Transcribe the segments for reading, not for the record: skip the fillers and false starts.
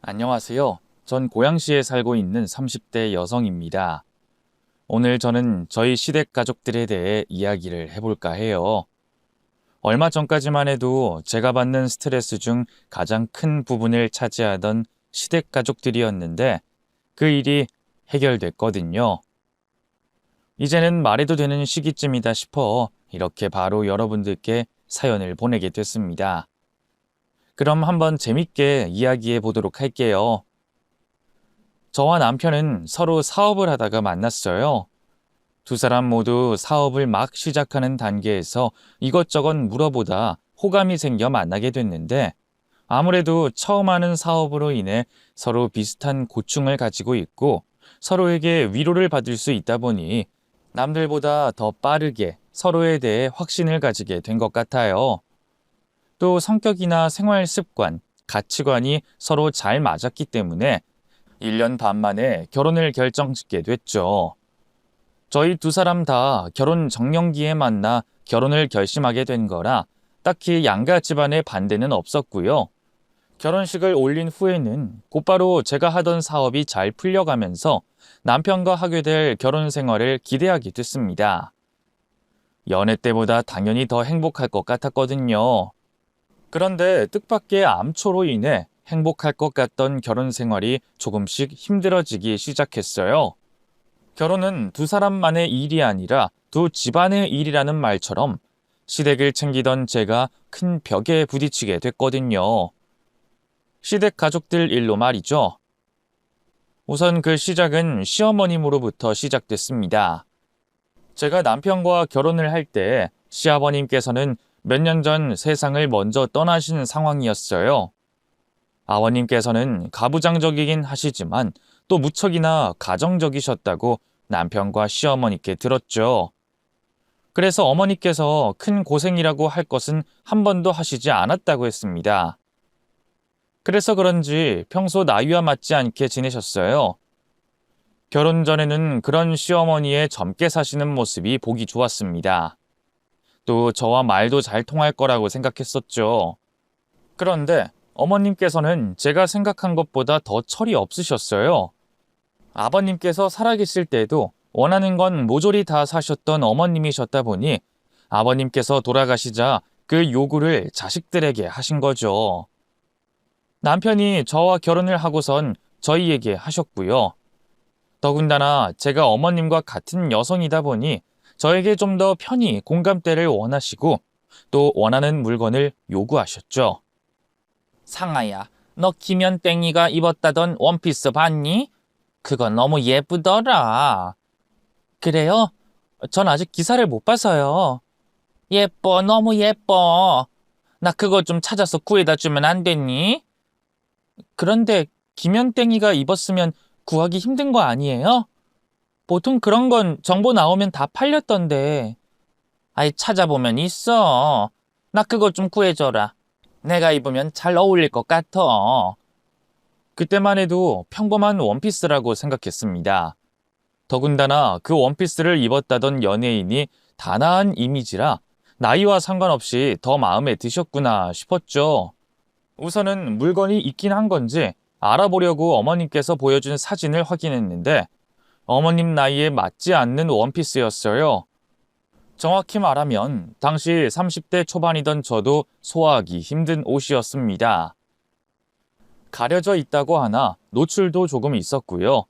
안녕하세요. 전 고양시에 살고 있는 30대 여성입니다. 오늘 저는 저희 시댁 가족들에 대해 이야기를 해볼까 해요. 얼마 전까지만 해도 제가 받는 스트레스 중 가장 큰 부분을 차지하던 시댁 가족들이었는데 그 일이 해결됐거든요. 이제는 말해도 되는 시기쯤이다 싶어 이렇게 바로 여러분들께 사연을 보내게 됐습니다. 그럼 한번 재밌게 이야기해 보도록 할게요. 저와 남편은 서로 사업을 하다가 만났어요. 두 사람 모두 사업을 막 시작하는 단계에서 이것저것 물어보다 호감이 생겨 만나게 됐는데 아무래도 처음 하는 사업으로 인해 서로 비슷한 고충을 가지고 있고 서로에게 위로를 받을 수 있다 보니 남들보다 더 빠르게 서로에 대해 확신을 가지게 된 것 같아요. 또 성격이나 생활 습관, 가치관이 서로 잘 맞았기 때문에 1년 반 만에 결혼을 결정짓게 됐죠. 저희 두 사람 다 결혼 정년기에 만나 결혼을 결심하게 된 거라 딱히 양가 집안의 반대는 없었고요. 결혼식을 올린 후에는 곧바로 제가 하던 사업이 잘 풀려가면서 남편과 하게 될 결혼 생활을 기대하게 됐습니다. 연애 때보다 당연히 더 행복할 것 같았거든요. 그런데 뜻밖의 암초로 인해 행복할 것 같던 결혼 생활이 조금씩 힘들어지기 시작했어요. 결혼은 두 사람만의 일이 아니라 두 집안의 일이라는 말처럼 시댁을 챙기던 제가 큰 벽에 부딪히게 됐거든요. 시댁 가족들 일로 말이죠. 우선 그 시작은 시어머님으로부터 시작됐습니다. 제가 남편과 결혼을 할 때 시아버님께서는 몇 년 전 세상을 먼저 떠나신 상황이었어요. 아버님께서는 가부장적이긴 하시지만 또 무척이나 가정적이셨다고 남편과 시어머니께 들었죠. 그래서 어머니께서 큰 고생이라고 할 것은 한 번도 하시지 않았다고 했습니다. 그래서 그런지 평소 나이와 맞지 않게 지내셨어요. 결혼 전에는 그런 시어머니의 젊게 사시는 모습이 보기 좋았습니다. 또 저와 말도 잘 통할 거라고 생각했었죠. 그런데 어머님께서는 제가 생각한 것보다 더 철이 없으셨어요. 아버님께서 살아계실 때도 원하는 건 모조리 다 사셨던 어머님이셨다 보니 아버님께서 돌아가시자 그 요구를 자식들에게 하신 거죠. 남편이 저와 결혼을 하고선 저희에게 하셨고요. 더군다나 제가 어머님과 같은 여성이다 보니 저에게 좀 더 편히 공감대를 원하시고 또 원하는 물건을 요구하셨죠. 상아야, 너 김연땡이가 입었다던 원피스 봤니? 그거 너무 예쁘더라. 그래요? 전 아직 기사를 못 봐서요. 예뻐, 너무 예뻐. 나 그거 좀 찾아서 구해다 주면 안 됐니? 그런데 김연땡이가 입었으면 구하기 힘든 거 아니에요? 보통 그런 건 정보 나오면 다 팔렸던데. 아이, 찾아보면 있어. 나 그거 좀 구해줘라. 내가 입으면 잘 어울릴 것 같아. 그때만 해도 평범한 원피스라고 생각했습니다. 더군다나 그 원피스를 입었다던 연예인이 단아한 이미지라 나이와 상관없이 더 마음에 드셨구나 싶었죠. 우선은 물건이 있긴 한 건지 알아보려고 어머님께서 보여준 사진을 확인했는데 어머님 나이에 맞지 않는 원피스였어요. 정확히 말하면 당시 30대 초반이던 저도 소화하기 힘든 옷이었습니다. 가려져 있다고 하나 노출도 조금 있었고요.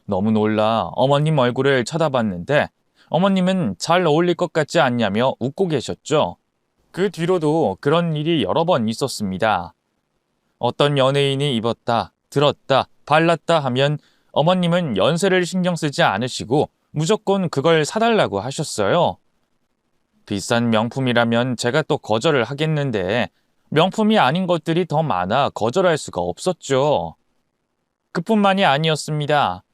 너무 놀라 어머님 얼굴을 쳐다봤는데 어머님은 잘 어울릴 것 같지 않냐며 웃고 계셨죠. 그 뒤로도 그런 일이 여러 번 있었습니다. 어떤 연예인이 입었다, 들었다, 발랐다 하면 어머님은 연세를 신경 쓰지 않으시고 무조건 그걸 사달라고 하셨어요. 비싼 명품이라면 제가 또 거절을 하겠는데 명품이 아닌 것들이 더 많아 거절할 수가 없었죠. 그뿐만이 아니었습니다.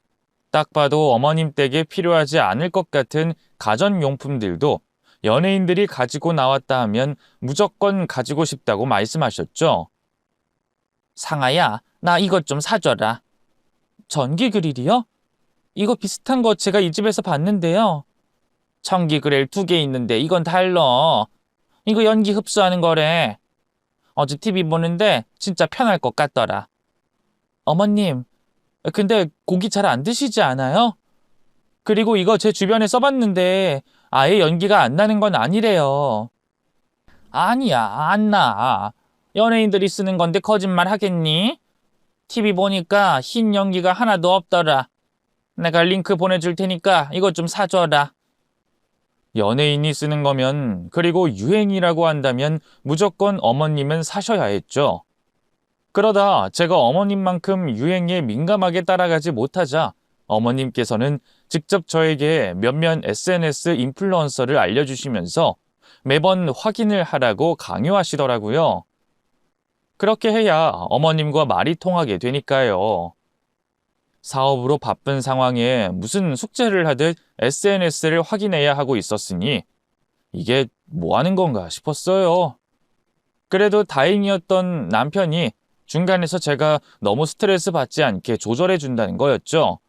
딱 봐도 어머님 댁에 필요하지 않을 것 같은 가전용품들도 연예인들이 가지고 나왔다 하면 무조건 가지고 싶다고 말씀하셨죠. 상아야, 나 이것 좀 사줘라. 전기 그릴이요? 이거 비슷한 거 제가 이 집에서 봤는데요. 전기 그릴 2개 있는데 이건 달러. 이거 연기 흡수하는 거래. 어제 TV 보는데 진짜 편할 것 같더라. 어머님, 근데 고기 잘 안 드시지 않아요? 그리고 이거 제 주변에 써봤는데 아예 연기가 안 나는 건 아니래요. 아니야, 안 나. 연예인들이 쓰는 건데 거짓말 하겠니? TV 보니까 흰 연기가 하나도 없더라. 내가 링크 보내줄 테니까 이것 좀 사줘라. 연예인이 쓰는 거면, 그리고 유행이라고 한다면 무조건 어머님은 사셔야 했죠. 그러다 제가 어머님만큼 유행에 민감하게 따라가지 못하자 어머님께서는 직접 저에게 몇몇 SNS 인플루언서를 알려주시면서 매번 확인을 하라고 강요하시더라고요. 그렇게 해야 어머님과 말이 통하게 되니까요. 사업으로 바쁜 상황에 무슨 숙제를 하듯 SNS를 확인해야 하고 있었으니 이게 뭐 하는 건가 싶었어요. 그래도 다행이었던 남편이 중간에서 제가 너무 스트레스 받지 않게 조절해 준다는 거였죠.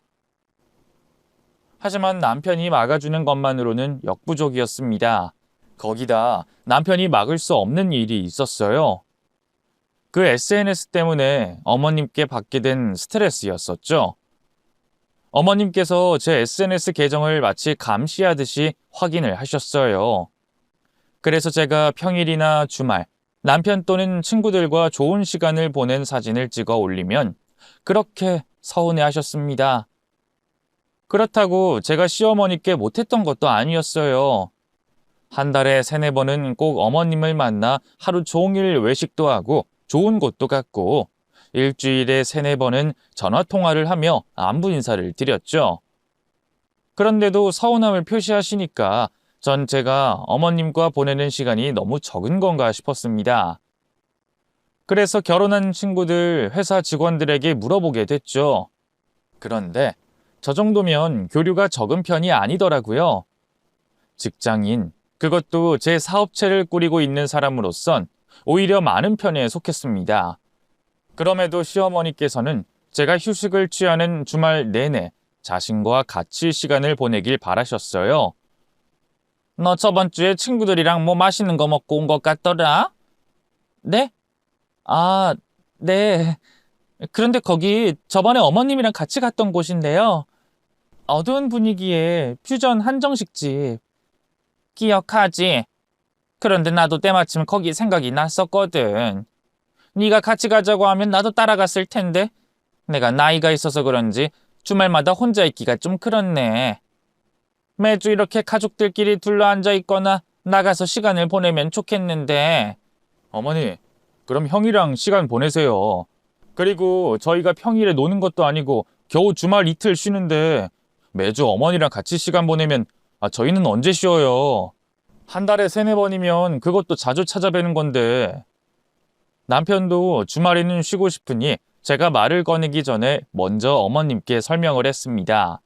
하지만 남편이 막아주는 것만으로는 역부족이었습니다. 거기다 남편이 막을 수 없는 일이 있었어요. 그 SNS 때문에 어머님께 받게 된 스트레스였었죠. 어머님께서 제 SNS 계정을 마치 감시하듯이 확인을 하셨어요. 그래서 제가 평일이나 주말, 남편 또는 친구들과 좋은 시간을 보낸 사진을 찍어 올리면 그렇게 서운해 하셨습니다. 그렇다고 제가 시어머니께 못했던 것도 아니었어요. 한 달에 3-4번은 꼭 어머님을 만나 하루 종일 외식도 하고 좋은 곳도 갔고 일주일에 3-4번은 전화통화를 하며 안부 인사를 드렸죠. 그런데도 서운함을 표시하시니까 전 제가 어머님과 보내는 시간이 너무 적은 건가 싶었습니다. 그래서 결혼한 친구들, 회사 직원들에게 물어보게 됐죠. 그런데 저 정도면 교류가 적은 편이 아니더라고요. 직장인, 그것도 제 사업체를 꾸리고 있는 사람으로선 오히려 많은 편에 속했습니다. 그럼에도 시어머니께서는 제가 휴식을 취하는 주말 내내 자신과 같이 시간을 보내길 바라셨어요. 너 저번 주에 친구들이랑 뭐 맛있는 거 먹고 온 것 같더라? 네? 아, 네. 그런데 거기 저번에 어머님이랑 같이 갔던 곳인데요. 어두운 분위기의 퓨전 한정식집. 기억하지? 그런데 나도 때마침 거기 생각이 났었거든. 네가 같이 가자고 하면 나도 따라갔을 텐데 내가 나이가 있어서 그런지 주말마다 혼자 있기가 좀 그렇네. 매주 이렇게 가족들끼리 둘러앉아 있거나 나가서 시간을 보내면 좋겠는데. 어머니, 그럼 형이랑 시간 보내세요. 그리고 저희가 평일에 노는 것도 아니고 겨우 주말 이틀 쉬는데 매주 어머니랑 같이 시간 보내면 저희는 언제 쉬어요? 한 달에 3-4번이면 그것도 자주 찾아뵈는 건데. 남편도 주말에는 쉬고 싶으니 제가 말을 꺼내기 전에 먼저 어머님께 설명을 했습니다.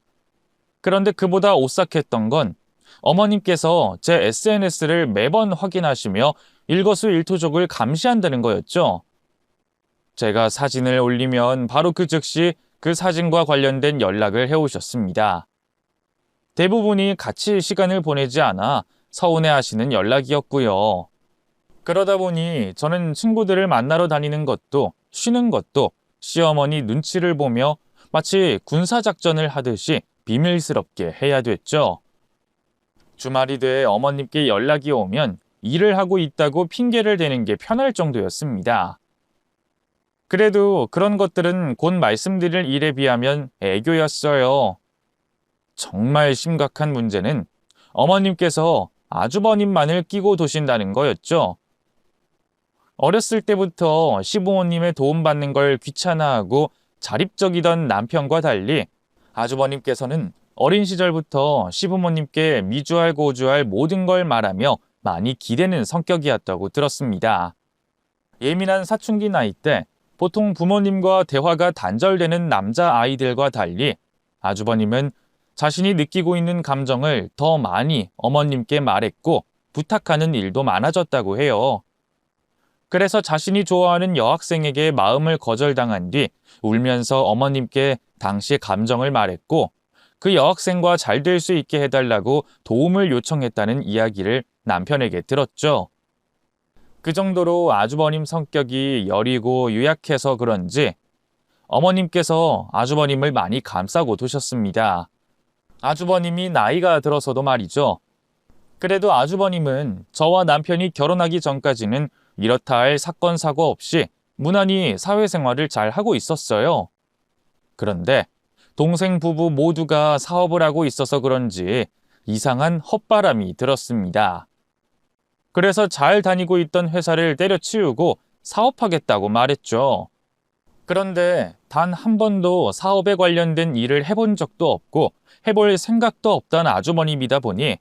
그런데 그보다 오싹했던 건 어머님께서 제 SNS를 매번 확인하시며 일거수일투족을 감시한다는 거였죠. 제가 사진을 올리면 바로 그 즉시 그 사진과 관련된 연락을 해오셨습니다. 대부분이 같이 시간을 보내지 않아 서운해하시는 연락이었고요. 그러다 보니 저는 친구들을 만나러 다니는 것도 쉬는 것도 시어머니 눈치를 보며 마치 군사작전을 하듯이 비밀스럽게 해야 됐죠. 주말이 돼 어머님께 연락이 오면 일을 하고 있다고 핑계를 대는 게 편할 정도였습니다. 그래도 그런 것들은 곧 말씀드릴 일에 비하면 애교였어요. 정말 심각한 문제는 어머님께서 아주버님만을 끼고 도신다는 거였죠. 어렸을 때부터 시부모님의 도움받는 걸 귀찮아하고 자립적이던 남편과 달리 아주버님께서는 어린 시절부터 시부모님께 미주알 고주알 모든 걸 말하며 많이 기대는 성격이었다고 들었습니다. 예민한 사춘기 나이 때 보통 부모님과 대화가 단절되는 남자아이들과 달리 아주버님은 자신이 느끼고 있는 감정을 더 많이 어머님께 말했고 부탁하는 일도 많아졌다고 해요. 그래서 자신이 좋아하는 여학생에게 마음을 거절당한 뒤 울면서 어머님께 당시 감정을 말했고 그 여학생과 잘 될 수 있게 해달라고 도움을 요청했다는 이야기를 남편에게 들었죠. 그 정도로 아주버님 성격이 여리고 유약해서 그런지 어머님께서 아주버님을 많이 감싸고 두셨습니다. 아주버님이 나이가 들어서도 말이죠. 그래도 아주버님은 저와 남편이 결혼하기 전까지는 이렇다 할 사건 사고 없이 무난히 사회생활을 잘 하고 있었어요. 그런데 동생 부부 모두가 사업을 하고 있어서 그런지 이상한 헛바람이 들었습니다. 그래서 잘 다니고 있던 회사를 때려치우고 사업하겠다고 말했죠. 그런데 단 한 번도 사업에 관련된 일을 해본 적도 없고 해볼 생각도 없던 아주머님이다 보니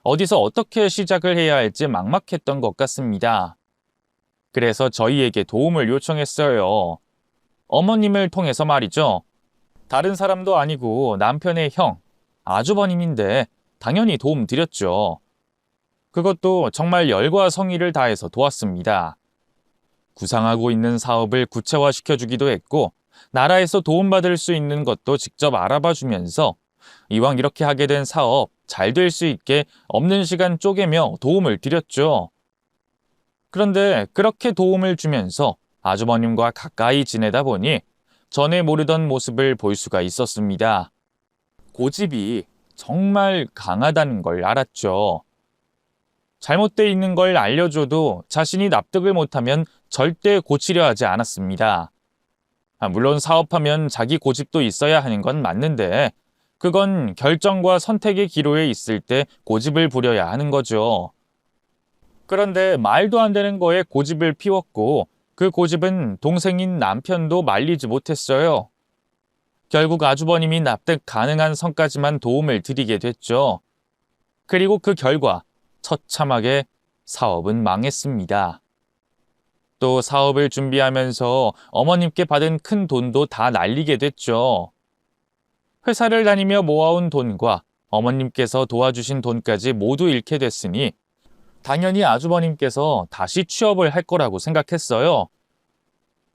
어디서 어떻게 시작을 해야 할지 막막했던 것 같습니다. 그래서 저희에게 도움을 요청했어요. 어머님을 통해서 말이죠. 다른 사람도 아니고 남편의 형, 아주버님인데 당연히 도움 드렸죠. 그것도 정말 열과 성의를 다해서 도왔습니다. 구상하고 있는 사업을 구체화시켜주기도 했고 나라에서 도움받을 수 있는 것도 직접 알아봐 주면서 이왕 이렇게 하게 된 사업 잘 될 수 있게 없는 시간 쪼개며 도움을 드렸죠. 그런데 그렇게 도움을 주면서 아주버님과 가까이 지내다 보니 전에 모르던 모습을 볼 수가 있었습니다. 고집이 정말 강하다는 걸 알았죠. 잘못돼 있는 걸 알려줘도 자신이 납득을 못하면 절대 고치려 하지 않았습니다. 물론 사업하면 자기 고집도 있어야 하는 건 맞는데 그건 결정과 선택의 기로에 있을 때 고집을 부려야 하는 거죠. 그런데 말도 안 되는 거에 고집을 피웠고 그 고집은 동생인 남편도 말리지 못했어요. 결국 아주버님이 납득 가능한 선까지만 도움을 드리게 됐죠. 그리고 그 결과 처참하게 사업은 망했습니다. 또 사업을 준비하면서 어머님께 받은 큰 돈도 다 날리게 됐죠. 회사를 다니며 모아온 돈과 어머님께서 도와주신 돈까지 모두 잃게 됐으니 당연히 아주버님께서 다시 취업을 할 거라고 생각했어요.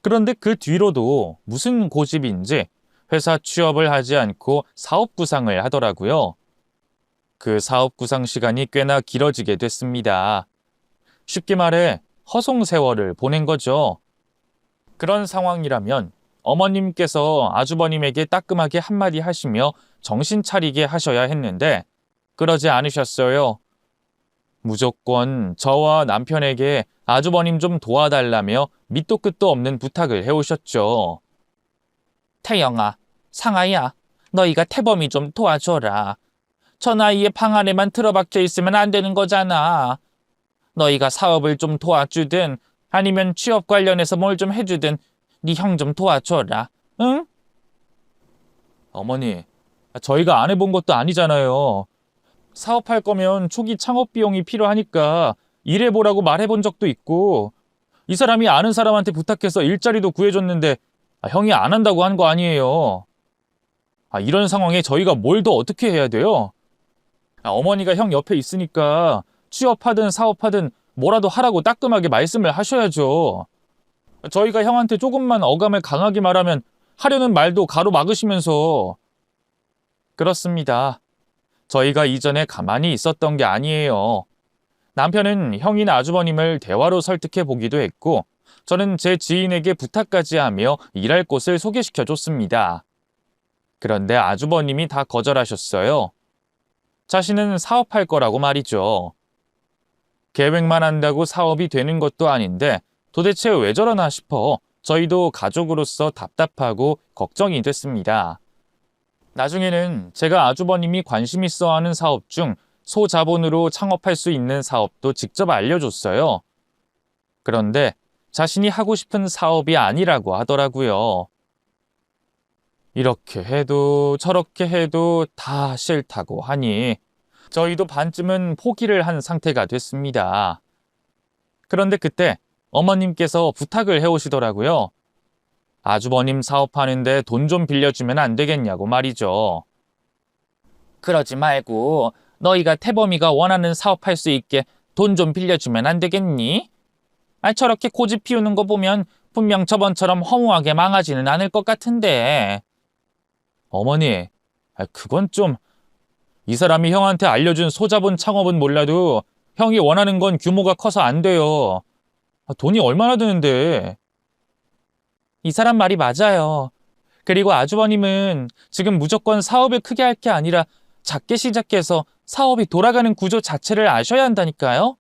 그런데 그 뒤로도 무슨 고집인지 회사 취업을 하지 않고 사업 구상을 하더라고요. 그 사업 구상 시간이 꽤나 길어지게 됐습니다. 쉽게 말해 허송세월을 보낸 거죠. 그런 상황이라면 어머님께서 아주버님에게 따끔하게 한마디 하시며 정신 차리게 하셔야 했는데 그러지 않으셨어요. 무조건 저와 남편에게 아주버님 좀 도와달라며 밑도 끝도 없는 부탁을 해오셨죠. 태영아, 상아야, 너희가 태범이 좀 도와줘라. 저 나이에 방 안에만 틀어박혀 있으면 안 되는 거잖아. 너희가 사업을 좀 도와주든 아니면 취업 관련해서 뭘 좀 해주든 네 형 좀 도와줘라. 응? 어머니, 저희가 안 해본 것도 아니잖아요. 사업할 거면 초기 창업 비용이 필요하니까 일해보라고 말해본 적도 있고 이 사람이 아는 사람한테 부탁해서 일자리도 구해줬는데 형이 안 한다고 한 거 아니에요. 이런 상황에 저희가 뭘 더 어떻게 해야 돼요? 어머니가 형 옆에 있으니까 취업하든 사업하든 뭐라도 하라고 따끔하게 말씀을 하셔야죠. 저희가 형한테 조금만 어감을 강하게 말하면 하려는 말도 가로막으시면서. 그렇습니다. 저희가 이전에 가만히 있었던 게 아니에요. 남편은 형이나 아주버님을 대화로 설득해 보기도 했고 저는 제 지인에게 부탁까지 하며 일할 곳을 소개시켜 줬습니다. 그런데 아주버님이 다 거절하셨어요. 자신은 사업할 거라고 말이죠. 계획만 한다고 사업이 되는 것도 아닌데 도대체 왜 저러나 싶어 저희도 가족으로서 답답하고 걱정이 됐습니다. 나중에는 제가 아주버님이 관심 있어 하는 사업 중 소자본으로 창업할 수 있는 사업도 직접 알려줬어요. 그런데 자신이 하고 싶은 사업이 아니라고 하더라고요. 이렇게 해도 저렇게 해도 다 싫다고 하니 저희도 반쯤은 포기를 한 상태가 됐습니다. 그런데 그때 어머님께서 부탁을 해오시더라고요. 아주버님 사업하는데 돈 좀 빌려주면 안 되겠냐고 말이죠. 그러지 말고 너희가 태범이가 원하는 사업할 수 있게 돈 좀 빌려주면 안 되겠니? 저렇게 고집 피우는 거 보면 분명 저번처럼 허무하게 망하지는 않을 것 같은데. 어머니, 그건 좀... 이 사람이 형한테 알려준 소자본 창업은 몰라도 형이 원하는 건 규모가 커서 안 돼요. 돈이 얼마나 드는데. 이 사람 말이 맞아요. 그리고 아주버님은 지금 무조건 사업을 크게 할 게 아니라 작게 시작해서 사업이 돌아가는 구조 자체를 아셔야 한다니까요.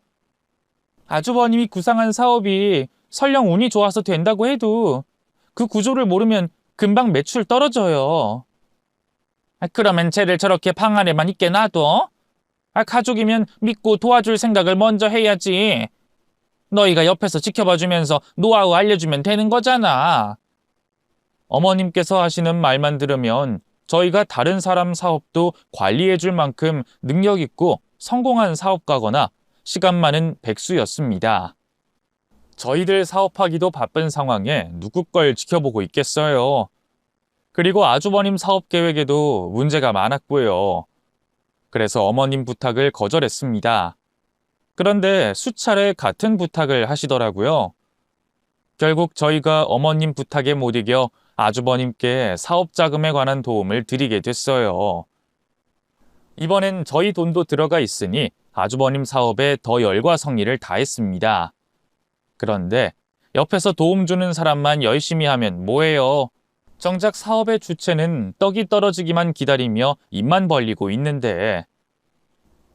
아주버님이 구상한 사업이 설령 운이 좋아서 된다고 해도 그 구조를 모르면 금방 매출 떨어져요. 그러면 쟤를 저렇게 방 안에만 있게 놔둬? 가족이면 믿고 도와줄 생각을 먼저 해야지. 너희가 옆에서 지켜봐주면서 노하우 알려주면 되는 거잖아. 어머님께서 하시는 말만 들으면 저희가 다른 사람 사업도 관리해줄 만큼 능력 있고 성공한 사업가거나 시간 많은 백수였습니다. 저희들 사업하기도 바쁜 상황에 누구 걸 지켜보고 있겠어요. 그리고 아주버님 사업 계획에도 문제가 많았고요. 그래서 어머님 부탁을 거절했습니다. 그런데 수차례 같은 부탁을 하시더라고요. 결국 저희가 어머님 부탁에 못 이겨 아주버님께 사업 자금에 관한 도움을 드리게 됐어요. 이번엔 저희 돈도 들어가 있으니 아주버님 사업에 더 열과 성의를 다했습니다. 그런데 옆에서 도움 주는 사람만 열심히 하면 뭐해요? 정작 사업의 주체는 떡이 떨어지기만 기다리며 입만 벌리고 있는데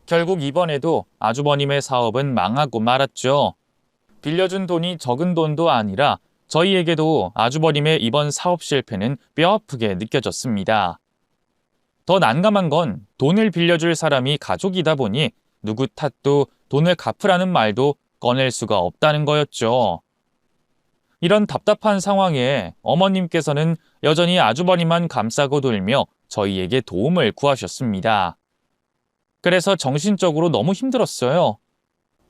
결국 이번에도 아주버님의 사업은 망하고 말았죠. 빌려준 돈이 적은 돈도 아니라 저희에게도 아주버님의 이번 사업 실패는 뼈아프게 느껴졌습니다. 더 난감한 건 돈을 빌려줄 사람이 가족이다 보니 누구 탓도 돈을 갚으라는 말도 꺼낼 수가 없다는 거였죠. 이런 답답한 상황에 어머님께서는 여전히 아주버님만 감싸고 돌며 저희에게 도움을 구하셨습니다. 그래서 정신적으로 너무 힘들었어요.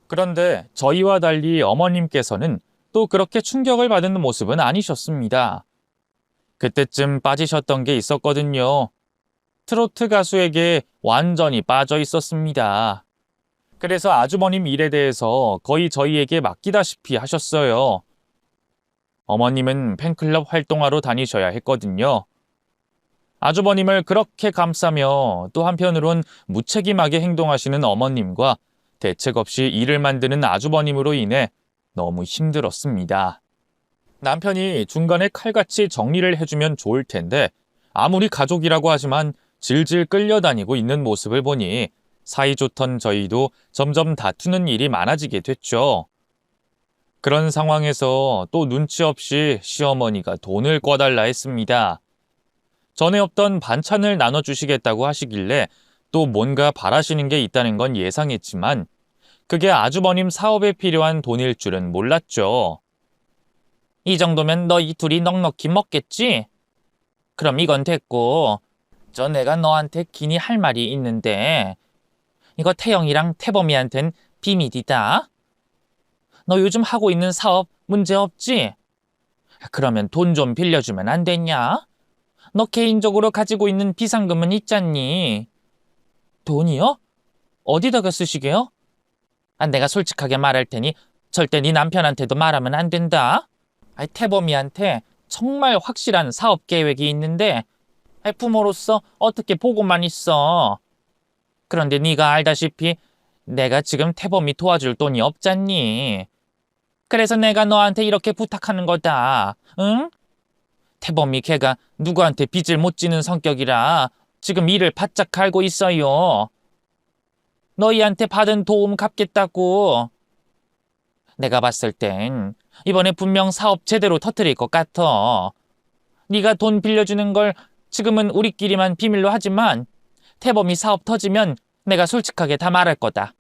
그런데 저희와 달리 어머님께서는 또 그렇게 충격을 받는 모습은 아니셨습니다. 그때쯤 빠지셨던 게 있었거든요. 트로트 가수에게 완전히 빠져 있었습니다. 그래서 아주버님 일에 대해서 거의 저희에게 맡기다시피 하셨어요. 어머님은 팬클럽 활동하러 다니셔야 했거든요. 아주버님을 그렇게 감싸며 또 한편으론 무책임하게 행동하시는 어머님과 대책 없이 일을 만드는 아주버님으로 인해 너무 힘들었습니다. 남편이 중간에 칼같이 정리를 해주면 좋을 텐데 아무리 가족이라고 하지만 질질 끌려다니고 있는 모습을 보니 사이좋던 저희도 점점 다투는 일이 많아지게 됐죠. 그런 상황에서 또 눈치 없이 시어머니가 돈을 꿔달라 했습니다. 전에 없던 반찬을 나눠주시겠다고 하시길래 또 뭔가 바라시는 게 있다는 건 예상했지만 그게 아주버님 사업에 필요한 돈일 줄은 몰랐죠. 이 정도면 너희 둘이 넉넉히 먹겠지? 그럼 이건 됐고 내가 너한테 긴히 할 말이 있는데 이거 태영이랑 태범이한텐 비밀이다. 너 요즘 하고 있는 사업 문제 없지? 그러면 돈 좀 빌려주면 안 되냐? 너 개인적으로 가지고 있는 비상금은 있잖니. 돈이요? 어디다가 쓰시게요? 내가 솔직하게 말할 테니 절대 네 남편한테도 말하면 안 된다. 태범이한테 정말 확실한 사업 계획이 있는데 부모로서 어떻게 보고만 있어. 그런데 네가 알다시피 내가 지금 태범이 도와줄 돈이 없잖니. 그래서 내가 너한테 이렇게 부탁하는 거다. 응? 태범이 걔가 누구한테 빚을 못 지는 성격이라 지금 일을 바짝 갈고 있어요. 너희한테 받은 도움 갚겠다고. 내가 봤을 땐 이번에 분명 사업 제대로 터뜨릴 것 같아. 네가 돈 빌려주는 걸 지금은 우리끼리만 비밀로 하지만 태범이 사업 터지면 내가 솔직하게 다 말할 거다.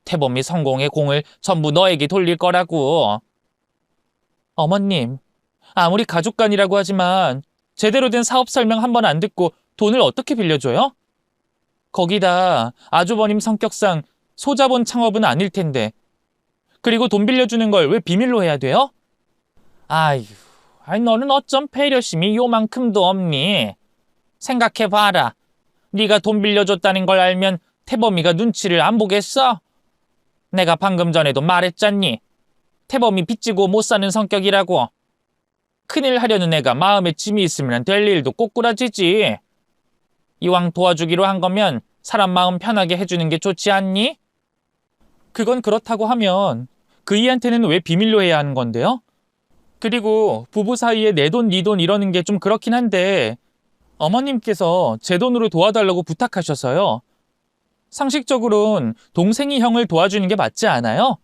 태범이 성공의 공을 전부 너에게 돌릴 거라고. 어머님, 아무리 가족간이라고 하지만 제대로 된 사업 설명 한 번 안 듣고 돈을 어떻게 빌려줘요? 거기다 아주버님 성격상 소자본 창업은 아닐 텐데 그리고 돈 빌려주는 걸 왜 비밀로 해야 돼요? 아휴, 너는 어쩜 배려심이 요만큼도 없니? 생각해봐라. 네가 돈 빌려줬다는 걸 알면 태범이가 눈치를 안 보겠어? 내가 방금 전에도 말했잖니. 태범이 빚지고 못 사는 성격이라고. 큰일 하려는 애가 마음에 짐이 있으면 될 일도 꼬꾸라지지. 이왕 도와주기로 한 거면 사람 마음 편하게 해주는 게 좋지 않니? 그건 그렇다고 하면 그 이한테는 왜 비밀로 해야 하는 건데요? 그리고 부부 사이에 내 돈, 네 돈 이러는 게 좀 그렇긴 한데 어머님께서 제 돈으로 도와달라고 부탁하셔서요. 상식적으로는 동생이 형을 도와주는 게 맞지 않아요?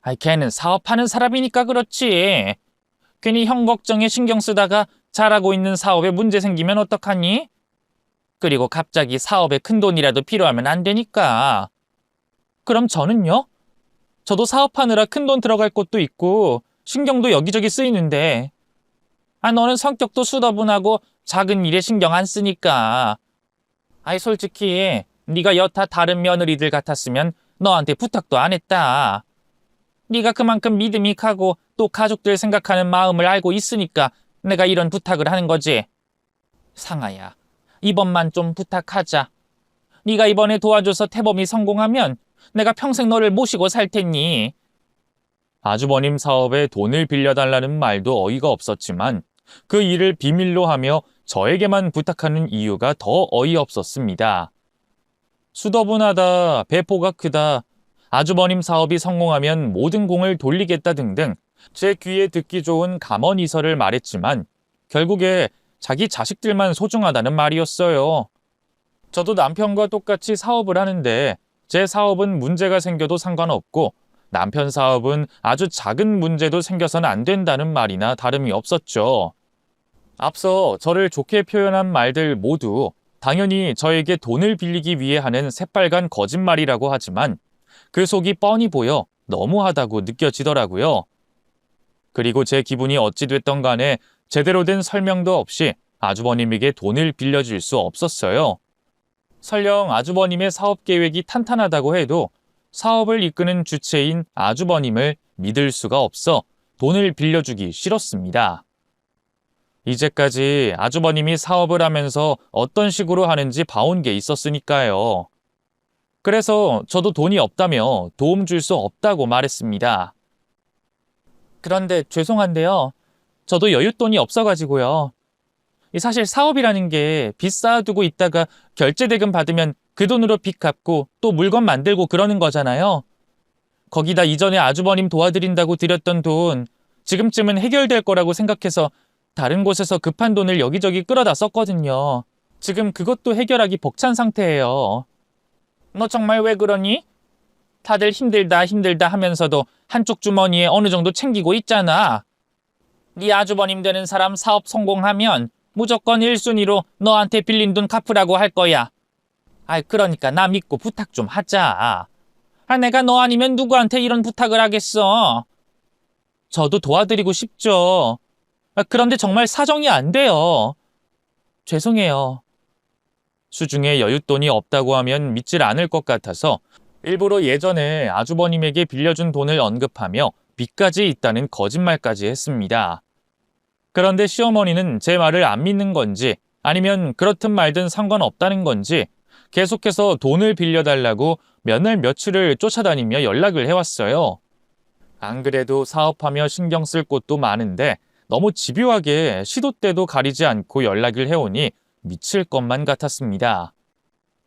아이, 걔는 사업하는 사람이니까 그렇지. 괜히 형 걱정에 신경 쓰다가 잘하고 있는 사업에 문제 생기면 어떡하니? 그리고 갑자기 사업에 큰 돈이라도 필요하면 안 되니까. 그럼 저는요? 저도 사업하느라 큰 돈 들어갈 곳도 있고 신경도 여기저기 쓰이는데 너는 성격도 수더분하고 작은 일에 신경 안 쓰니까. 아이, 솔직히 네가 여타 다른 며느리들 같았으면 너한테 부탁도 안 했다. 네가 그만큼 믿음이 가고 또 가족들 생각하는 마음을 알고 있으니까 내가 이런 부탁을 하는 거지. 상아야, 이번만 좀 부탁하자. 네가 이번에 도와줘서 태범이 성공하면 내가 평생 너를 모시고 살 테니. 아주버님 사업에 돈을 빌려달라는 말도 어이가 없었지만 그 일을 비밀로 하며 저에게만 부탁하는 이유가 더 어이없었습니다. 수더분하다, 배포가 크다, 아주버님 사업이 성공하면 모든 공을 돌리겠다 등등 제 귀에 듣기 좋은 감언이설을 말했지만 결국에 자기 자식들만 소중하다는 말이었어요. 저도 남편과 똑같이 사업을 하는데 제 사업은 문제가 생겨도 상관없고 남편 사업은 아주 작은 문제도 생겨서는 안 된다는 말이나 다름이 없었죠. 앞서 저를 좋게 표현한 말들 모두 당연히 저에게 돈을 빌리기 위해 하는 새빨간 거짓말이라고 하지만 그 속이 뻔히 보여 너무하다고 느껴지더라고요. 그리고 제 기분이 어찌 됐던 간에 제대로 된 설명도 없이 아주버님에게 돈을 빌려줄 수 없었어요. 설령 아주버님의 사업 계획이 탄탄하다고 해도 사업을 이끄는 주체인 아주버님을 믿을 수가 없어 돈을 빌려주기 싫었습니다. 이제까지 아주버님이 사업을 하면서 어떤 식으로 하는지 봐온 게 있었으니까요. 그래서 저도 돈이 없다며 도움 줄 수 없다고 말했습니다. 그런데 죄송한데요. 저도 여윳돈이 없어가지고요. 사실 사업이라는 게 빚 쌓아두고 있다가 결제대금 받으면 그 돈으로 빚 갚고 또 물건 만들고 그러는 거잖아요. 거기다 이전에 아주버님 도와드린다고 드렸던 돈 지금쯤은 해결될 거라고 생각해서 다른 곳에서 급한 돈을 여기저기 끌어다 썼거든요. 지금 그것도 해결하기 벅찬 상태예요. 너 정말 왜 그러니? 다들 힘들다 힘들다 하면서도 한쪽 주머니에 어느 정도 챙기고 있잖아. 네 아주버님 되는 사람 사업 성공하면 무조건 1순위로 너한테 빌린 돈 갚으라고 할 거야. 그러니까 나 믿고 부탁 좀 하자. 내가 너 아니면 누구한테 이런 부탁을 하겠어. 저도 도와드리고 싶죠. 그런데 정말 사정이 안 돼요. 죄송해요. 수중에 여윳돈이 없다고 하면 믿질 않을 것 같아서 일부러 예전에 아주버님에게 빌려준 돈을 언급하며 빚까지 있다는 거짓말까지 했습니다. 그런데 시어머니는 제 말을 안 믿는 건지 아니면 그렇든 말든 상관없다는 건지 계속해서 돈을 빌려달라고 몇 날 며칠을 쫓아다니며 연락을 해왔어요. 안 그래도 사업하며 신경 쓸 곳도 많은데 너무 집요하게 시도 때도 가리지 않고 연락을 해오니 미칠 것만 같았습니다.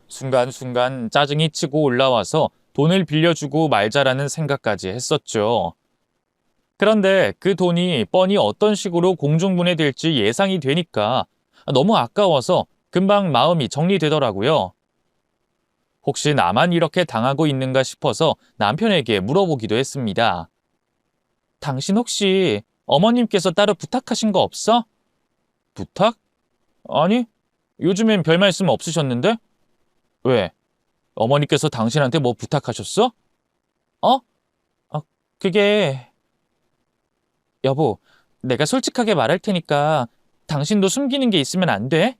순간순간 짜증이 치고 올라와서 돈을 빌려주고 말자라는 생각까지 했었죠. 그런데 그 돈이 뻔히 어떤 식으로 공중분해될지 예상이 되니까 너무 아까워서 금방 마음이 정리되더라고요. 혹시 나만 이렇게 당하고 있는가 싶어서 남편에게 물어보기도 했습니다. 당신 혹시 어머님께서 따로 부탁하신 거 없어? 부탁? 아니, 요즘엔 별 말씀 없으셨는데? 왜? 어머니께서 당신한테 뭐 부탁하셨어? 어? 그게... 여보, 내가 솔직하게 말할 테니까 당신도 숨기는 게 있으면 안 돼?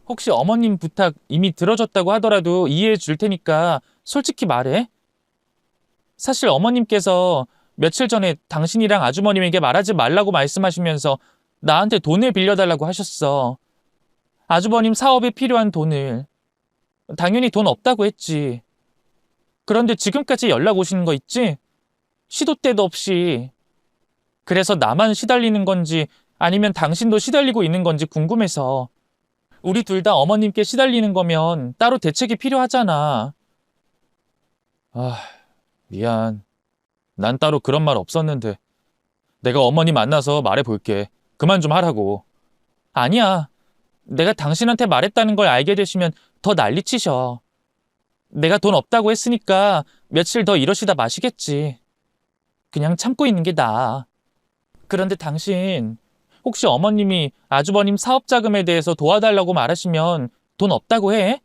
혹시 어머님 부탁 이미 들어줬다고 하더라도 이해해 줄 테니까 솔직히 말해. 사실 어머님께서 며칠 전에 당신이랑 아주머님에게 말하지 말라고 말씀하시면서 나한테 돈을 빌려달라고 하셨어. 아주버님 사업에 필요한 돈을. 당연히 돈 없다고 했지. 그런데 지금까지 연락 오시는 거 있지? 시도 때도 없이. 그래서 나만 시달리는 건지 아니면 당신도 시달리고 있는 건지 궁금해서. 우리 둘 다 어머님께 시달리는 거면 따로 대책이 필요하잖아. 미안. 난 따로 그런 말 없었는데. 내가 어머니 만나서 말해볼게. 그만 좀 하라고. 아니야. 내가 당신한테 말했다는 걸 알게 되시면 더 난리치셔. 내가 돈 없다고 했으니까 며칠 더 이러시다 마시겠지. 그냥 참고 있는 게 나아. 그런데 당신, 혹시 어머님이 아주버님 사업자금에 대해서 도와달라고 말하시면 돈 없다고 해?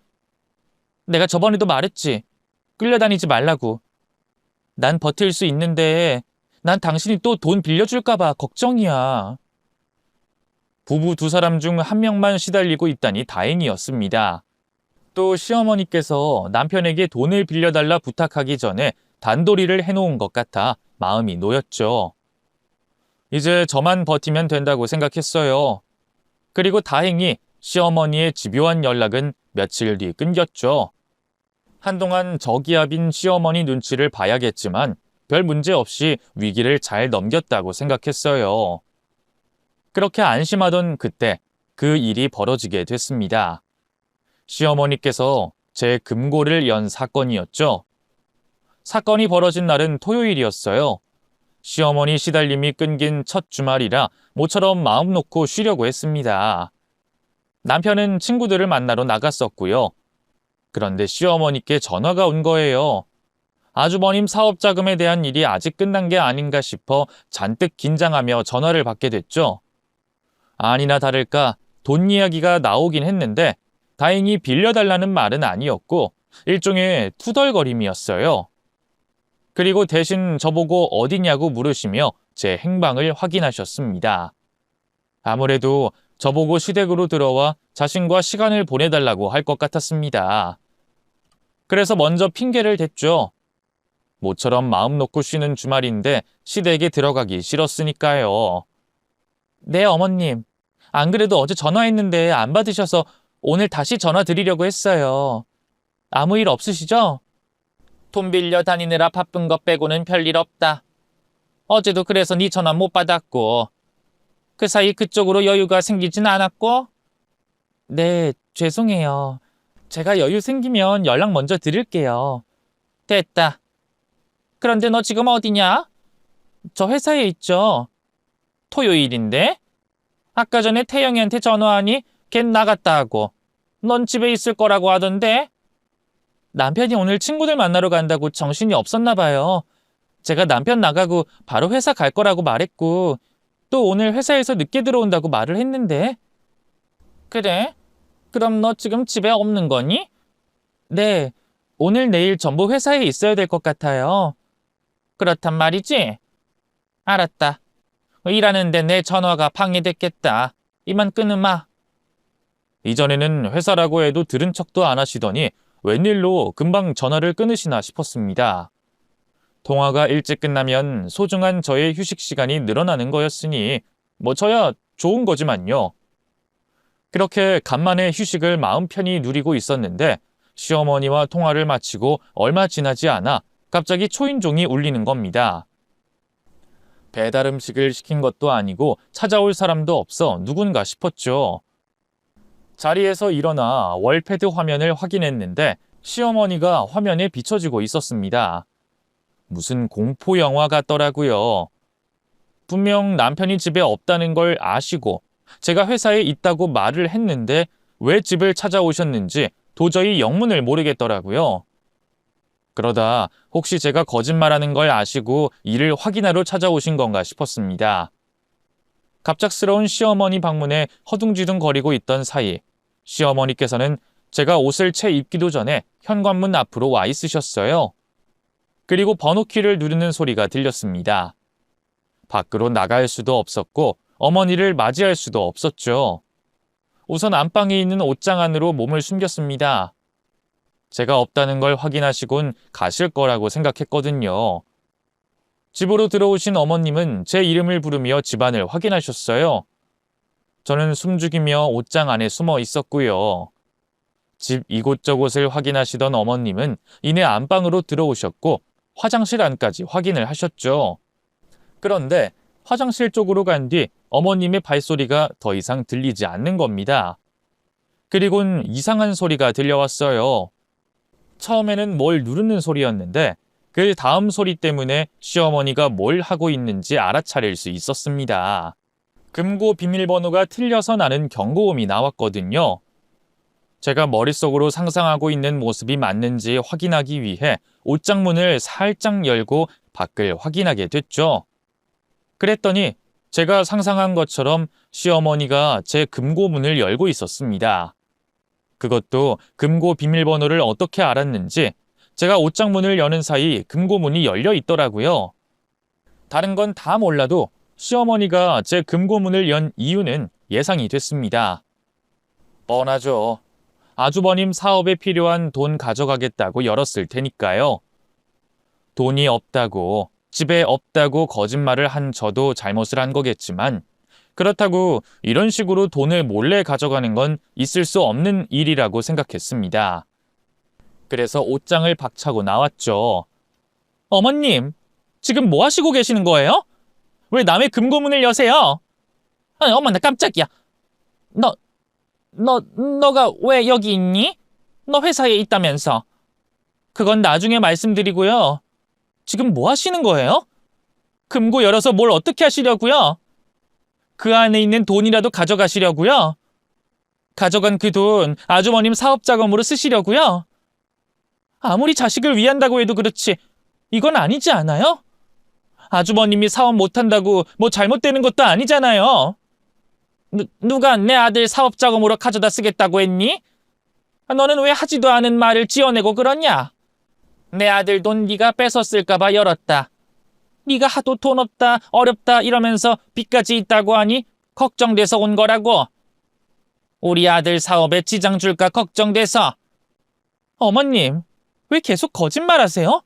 내가 저번에도 말했지. 끌려다니지 말라고. 난 버틸 수 있는데 난 당신이 또 돈 빌려줄까 봐 걱정이야. 부부 두 사람 중 한 명만 시달리고 있다니 다행이었습니다. 또 시어머니께서 남편에게 돈을 빌려달라 부탁하기 전에 단도리를 해놓은 것 같아 마음이 놓였죠. 이제 저만 버티면 된다고 생각했어요. 그리고 다행히 시어머니의 집요한 연락은 며칠 뒤 끊겼죠. 한동안 저기압인 시어머니 눈치를 봐야겠지만 별 문제 없이 위기를 잘 넘겼다고 생각했어요. 그렇게 안심하던 그때 그 일이 벌어지게 됐습니다. 시어머니께서 제 금고를 연 사건이었죠. 사건이 벌어진 날은 토요일이었어요. 시어머니 시달림이 끊긴 첫 주말이라 모처럼 마음 놓고 쉬려고 했습니다. 남편은 친구들을 만나러 나갔었고요. 그런데 시어머니께 전화가 온 거예요. 아주버님 사업자금에 대한 일이 아직 끝난 게 아닌가 싶어 잔뜩 긴장하며 전화를 받게 됐죠. 아니나 다를까 돈 이야기가 나오긴 했는데 다행히 빌려달라는 말은 아니었고 일종의 투덜거림이었어요. 그리고 대신 저보고 어디냐고 물으시며 제 행방을 확인하셨습니다. 아무래도 저보고 시댁으로 들어와 자신과 시간을 보내달라고 할 것 같았습니다. 그래서 먼저 핑계를 댔죠. 모처럼 마음 놓고 쉬는 주말인데 시댁에 들어가기 싫었으니까요. 네, 어머님. 안 그래도 어제 전화했는데 안 받으셔서 오늘 다시 전화 드리려고 했어요. 아무 일 없으시죠? 돈 빌려 다니느라 바쁜 것 빼고는 별일 없다. 어제도 그래서 네 전화 못 받았고. 그 사이 그쪽으로 여유가 생기진 않았고? 네, 죄송해요. 제가 여유 생기면 연락 먼저 드릴게요. 됐다. 그런데 너 지금 어디냐? 저 회사에 있죠. 토요일인데? 아까 전에 태영이한테 전화하니 걘 나갔다 하고 넌 집에 있을 거라고 하던데? 남편이 오늘 친구들 만나러 간다고 정신이 없었나 봐요. 제가 남편 나가고 바로 회사 갈 거라고 말했고 또 오늘 회사에서 늦게 들어온다고 말을 했는데. 그래? 그럼 너 지금 집에 없는 거니? 네, 오늘 내일 전부 회사에 있어야 될 것 같아요. 그렇단 말이지? 알았다. 일하는데 내 전화가 방해됐겠다. 이만 끊으마. 이전에는 회사라고 해도 들은 척도 안 하시더니 웬일로 금방 전화를 끊으시나 싶었습니다. 통화가 일찍 끝나면 소중한 저의 휴식 시간이 늘어나는 거였으니 뭐 저야 좋은 거지만요. 그렇게 간만에 휴식을 마음 편히 누리고 있었는데 시어머니와 통화를 마치고 얼마 지나지 않아 갑자기 초인종이 울리는 겁니다. 배달 음식을 시킨 것도 아니고 찾아올 사람도 없어 누군가 싶었죠. 자리에서 일어나 월패드 화면을 확인했는데 시어머니가 화면에 비춰지고 있었습니다. 무슨 공포 영화 같더라고요. 분명 남편이 집에 없다는 걸 아시고 제가 회사에 있다고 말을 했는데 왜 집을 찾아오셨는지 도저히 영문을 모르겠더라고요. 그러다 혹시 제가 거짓말하는 걸 아시고 이를 확인하러 찾아오신 건가 싶었습니다. 갑작스러운 시어머니 방문에 허둥지둥거리고 있던 사이 시어머니께서는 제가 옷을 채 입기도 전에 현관문 앞으로 와 있으셨어요. 그리고 번호키를 누르는 소리가 들렸습니다. 밖으로 나갈 수도 없었고 어머니를 맞이할 수도 없었죠. 우선 안방에 있는 옷장 안으로 몸을 숨겼습니다. 제가 없다는 걸 확인하시곤 가실 거라고 생각했거든요. 집으로 들어오신 어머님은 제 이름을 부르며 집안을 확인하셨어요. 저는 숨죽이며 옷장 안에 숨어 있었고요. 집 이곳저곳을 확인하시던 어머님은 이내 안방으로 들어오셨고 화장실 안까지 확인을 하셨죠. 그런데 화장실 쪽으로 간 뒤 어머님의 발소리가 더 이상 들리지 않는 겁니다. 그리곤 이상한 소리가 들려왔어요. 처음에는 뭘 누르는 소리였는데 그 다음 소리 때문에 시어머니가 뭘 하고 있는지 알아차릴 수 있었습니다. 금고 비밀번호가 틀려서 나는 경고음이 나왔거든요. 제가 머릿속으로 상상하고 있는 모습이 맞는지 확인하기 위해 옷장문을 살짝 열고 밖을 확인하게 됐죠. 그랬더니 제가 상상한 것처럼 시어머니가 제 금고문을 열고 있었습니다. 그것도 금고 비밀번호를 어떻게 알았는지 제가 옷장문을 여는 사이 금고문이 열려 있더라고요. 다른 건 다 몰라도 시어머니가 제 금고문을 연 이유는 예상이 됐습니다. 뻔하죠. 아주버님 사업에 필요한 돈 가져가겠다고 열었을 테니까요. 돈이 없다고, 집에 없다고 거짓말을 한 저도 잘못을 한 거겠지만 그렇다고 이런 식으로 돈을 몰래 가져가는 건 있을 수 없는 일이라고 생각했습니다. 그래서 옷장을 박차고 나왔죠. 어머님, 지금 뭐 하시고 계시는 거예요? 왜 남의 금고문을 여세요? 어머, 나 깜짝이야. 너가 왜 여기 있니? 너 회사에 있다면서. 그건 나중에 말씀드리고요. 지금 뭐 하시는 거예요? 금고 열어서 뭘 어떻게 하시려고요? 그 안에 있는 돈이라도 가져가시려고요? 가져간 그 돈 아주버님 사업 자금으로 쓰시려고요? 아무리 자식을 위한다고 해도 그렇지 이건 아니지 않아요? 아주버님이 사업 못한다고 뭐 잘못되는 것도 아니잖아요. 누가 내 아들 사업 자금으로 가져다 쓰겠다고 했니? 너는 왜 하지도 않은 말을 지어내고 그러냐? 내 아들 돈 네가 뺏었을까 봐 열었다. 네가 하도 돈 없다, 어렵다 이러면서 빚까지 있다고 하니 걱정돼서 온 거라고. 우리 아들 사업에 지장 줄까 걱정돼서. 어머님, 왜 계속 거짓말하세요?